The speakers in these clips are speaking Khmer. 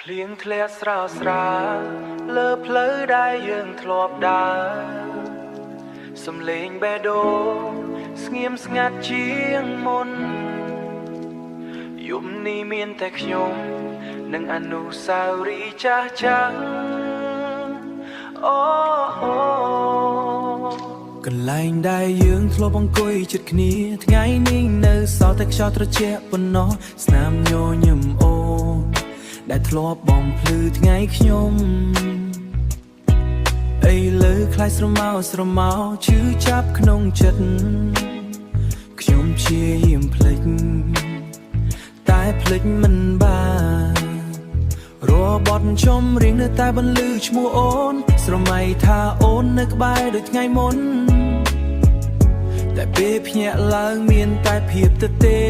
ភ្លៀងធ្លាក់ស្រាលស្រាលលើផ្លូវដែលយើងធ្លាប់ដើរសំឡេងបេះដូងស្ងៀមស្ងាត់ជាងមុនយប់នេះមានតែខ្ញុំនិងអនុស្សាវរីយ៍ចាស់ចាស់អូកន្លែងដែលយើងធ្លាប់អង្គុយជិតគ្នាថ្ងៃនេះនៅសល់តែខ្យល់ត្រជាក់ប៉ុណ្ណោះស្នាមញញឹមអូនដែលធ្លាប់បំភ្លឺថ្ងៃខ្ញុំអីលើខ្លាយស្រមោឈឺចាប់ក្នុងចិត្តខ្ញុំព្យាយាមភ្លេចតែភ្លេចមិនបានរបត់ចំរៀងនៅតែបន្លឺឈ្មោះអូនស្រមៃថាអូននៅក្បែរដូចថ្ងៃមុនតែពេលភ្ញាក់ឡើងមានតែភាពទទេ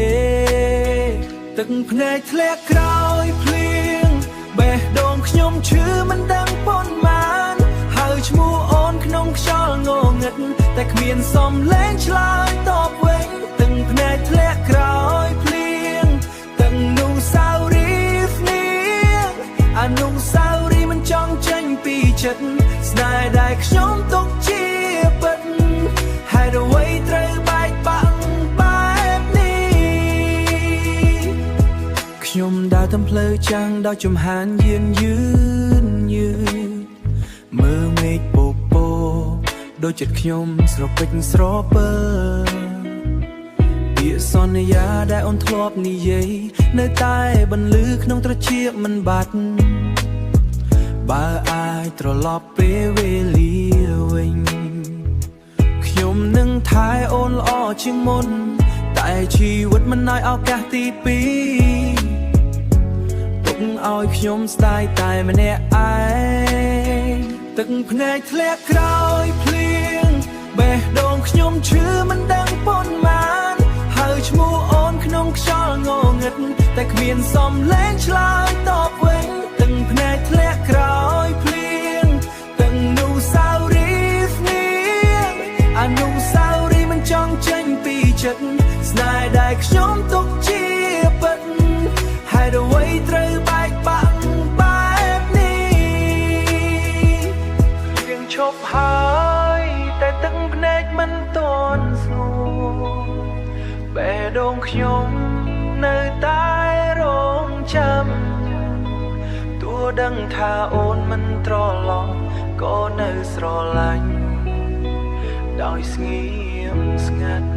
ទឹកភ្នែកធ្លាក់ក្រោយភ្លៀងបេះដូងខ្ញុំឈឺមិនដឹងប៉ុន្មានហើយឈ្មោះអូនក្នុងខ្យល់ងងឹតតែគ្មានសំឡេងឆ្លើយតបវិញទឹកភ្នែកធ្លាក់ក្រោយភ្លៀងទាំងនោះសាវរីអនុស្សាវរីយ៍មិនចង់ចេញពីចិត្តស្នេហ៍ដែលខ្ញុំទុកជាពិតហើយអ្វីត្រូវបែកបាក់បែបនេះខ្ញុំដើរតាមផ្លូវចាំងដល់ចំហានយឺនមើលមេឃពពដូចចិត្តខ្ញុំស្រពេចស្រពិលពាក្យសន្យាដែលអូនធ្លាប់និយាយនៅតែបន្លឺក្នុងត្រចៀកមិនបាត់បើអាចត្រឡប់ពេលវេលាវិញខ្ញុំនឹងថែអូនល្អជាងមុនតែជីវិតមិនឲ្យឱកាសទីពីរទុកឲ្យខ្ញុំស្ដាយតែម្នាក់ឯងទឹកភ្នែកធ្លាក់ក្រោយភ្លៀងបេះដូងខ្ញុំឈឺមិនដឹងប៉ុន្មានហើយឈ្មោះអូនក្នុងខ្យល់ងងឹតតែគ្មានសំឡេងឆ្លើយតបវិញទឹកភ្នែកធ្លាក់ក្រោយភ្លៀងទាំងនោះសាវរីយ៍អនុស្សាវរីយ៍មិនចង់ចេញពីចិត្តស្នេហ៍ដែលខ្ញុំទុកជាពិតហើយអ្វីត្រូវបែកបាក់បែបនេះយើងឈប់ហើយតែទឹកភ្នែកមិនទាន់ស្ងួរបេះដូងខ្ញុំនៅតែរងចាំទោះដឹងថាអូនមិនត្រឡប់ក៏នៅស្រឡាញ់ដោយស្ងៀមស្ងាត់